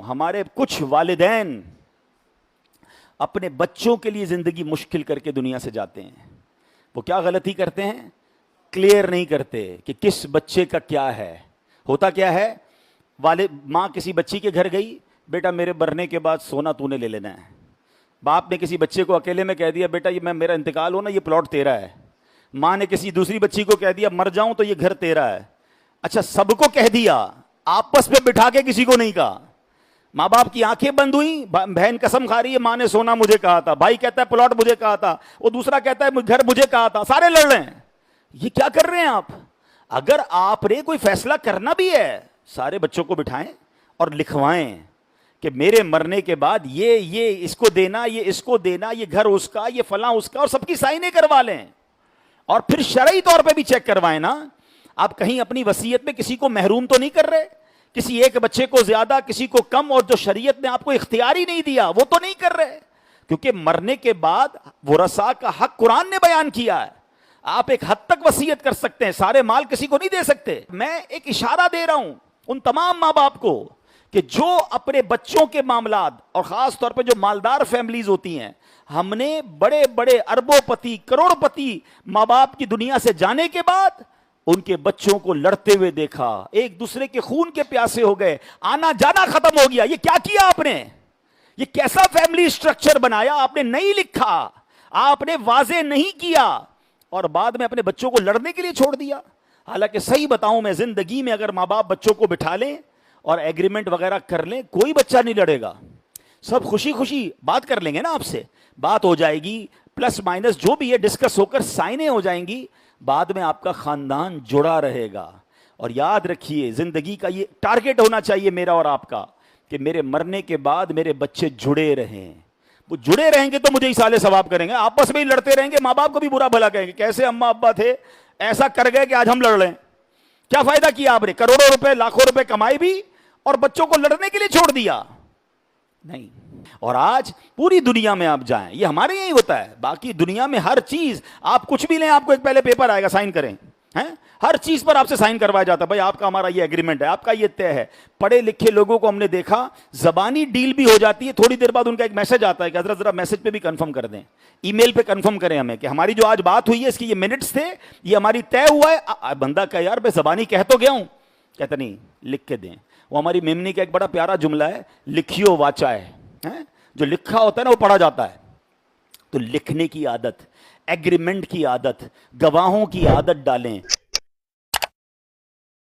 ہمارے کچھ والدین اپنے بچوں کے لیے زندگی مشکل کر کے دنیا سے جاتے ہیں. وہ کیا غلطی کرتے ہیں؟ کلیئر نہیں کرتے کہ کس بچے کا کیا ہے. ہوتا کیا ہے، ماں کسی بچی کے گھر گئی، بیٹا میرے مرنے کے بعد سونا تو نے لے لینا ہے. باپ نے کسی بچے کو اکیلے میں کہہ دیا، بیٹا یہ میرا انتقال ہو نا، یہ پلاٹ تیرا ہے. ماں نے کسی دوسری بچی کو کہہ دیا، مر جاؤں تو یہ گھر تیرا ہے. اچھا سب کو کہہ دیا، آپس میں بٹھا کے کسی کو نہیں کہا. ماں باپ کی آنکھیں بند ہوئی، بہن قسم کھا رہی ہے ماں نے سونا مجھے کہا تھا، بھائی کہتا ہے پلاٹ مجھے کہا تھا، وہ دوسرا کہتا ہے گھر مجھے کہا تھا، سارے لڑ رہے ہیں. یہ کیا کر رہے ہیں آپ؟ اگر آپ نے کوئی فیصلہ کرنا بھی ہے، سارے بچوں کو بٹھائیں اور لکھوائیں کہ میرے مرنے کے بعد یہ اس کو دینا، یہ اس کو دینا، یہ گھر اس کا، یہ فلاں اس کا، اور سب کی سائنیں کروا لیں. اور پھر شرعی طور پہ بھی چیک کروائیں نا. آپ کہیں اپنی وصیت میں کسی کو محروم تو نہیں کر رہے، کسی ایک بچے کو زیادہ کسی کو کم، اور جو شریعت نے آپ کو اختیار ہی نہیں دیا وہ تو نہیں کر رہے. کیونکہ مرنے کے بعد ورثاء کا حق قرآن نے بیان کیا ہے. آپ ایک حد تک وصیت کر سکتے ہیں، سارے مال کسی کو نہیں دے سکتے. میں ایک اشارہ دے رہا ہوں ان تمام ماں باپ کو کہ جو اپنے بچوں کے معاملات، اور خاص طور پہ جو مالدار فیملیز ہوتی ہیں، ہم نے بڑے بڑے اربوں پتی کروڑ پتی ماں باپ کی دنیا سے جانے کے بعد ان کے بچوں کو لڑتے ہوئے دیکھا، ایک دوسرے کے خون کے پیاسے ہو گئے، آنا جانا ختم ہو گیا. یہ کیا کیا آپ نے؟ یہ کیسا فیملی سٹرکچر بنایا؟ آپ نے نہیں لکھا، آپ نے واضح نہیں کیا، اور بعد میں اپنے بچوں کو لڑنے کے لیے چھوڑ دیا. حالانکہ صحیح بتاؤں میں، زندگی میں اگر ماں باپ بچوں کو بٹھا لیں اور ایگریمنٹ وغیرہ کر لیں، کوئی بچہ نہیں لڑے گا. سب خوشی خوشی بات کر لیں گے نا، آپ سے بات ہو جائے گی، پلس مائنس جو بھی ہے ڈسکس ہو کر سائنیں ہو جائیں گی. بعد میں آپ کا خاندان جڑا رہے گا. اور یاد رکھیے، زندگی کا یہ ٹارگٹ ہونا چاہیے میرا اور آپ کا، کہ میرے مرنے کے بعد میرے بچے جڑے رہیں. وہ جڑے رہیں گے تو مجھے اصالے ثواب کریں گے. آپس میں ہی لڑتے رہیں گے، ماں باپ کو بھی برا بھلا کہیں گے، کیسے اماں ابا تھے ایسا کر گئے کہ آج ہم لڑ رہے ہیں. کیا فائدہ کیا آپ نے؟ کروڑوں روپے لاکھوں روپے کمائے بھی اور بچوں کو لڑنے کے لیے چھوڑ دیا. نہیں. اور آج پوری دنیا میں آپ جائیں، یہ ہمارے یہی ہوتا ہے. باقی دنیا میں ہر چیز، آپ کچھ بھی لیں، آپ کو ایک پہلے پیپر آئے گا، سائن کریں. ہر چیز پر آپ سے سائن کروایا جاتا ہے، بھائی آپ کا ہمارا یہ ایگریمنٹ ہے، آپ کا یہ طے ہے. پڑھے لکھے لوگوں کو ہم نے دیکھا زبانی ڈیل بھی ہو جاتی ہے، تھوڑی دیر بعد ان کا ایک میسج آتا ہے کہ حضرت ذرا میسج پہ بھی کنفرم کر دیں، ای میل پہ کنفرم کریں ہمیں کہ ہماری جو آج بات ہوئی ہے اس کی یہ منٹس تھے، یہ ہماری طے ہوا ہے. بندہ کہ یار میں زبانی کہہ تو گیا ہوں، کہتا نہیں لکھ کے دیں. وہ ہماری میمنی کا ایک بڑا پیارا جملہ ہے، لکھیو واچا ہے. جو لکھا ہوتا ہے نا وہ پڑھا جاتا ہے. تو لکھنے کی عادت، ایگریمنٹ کی عادت، گواہوں کی عادت ڈالیں.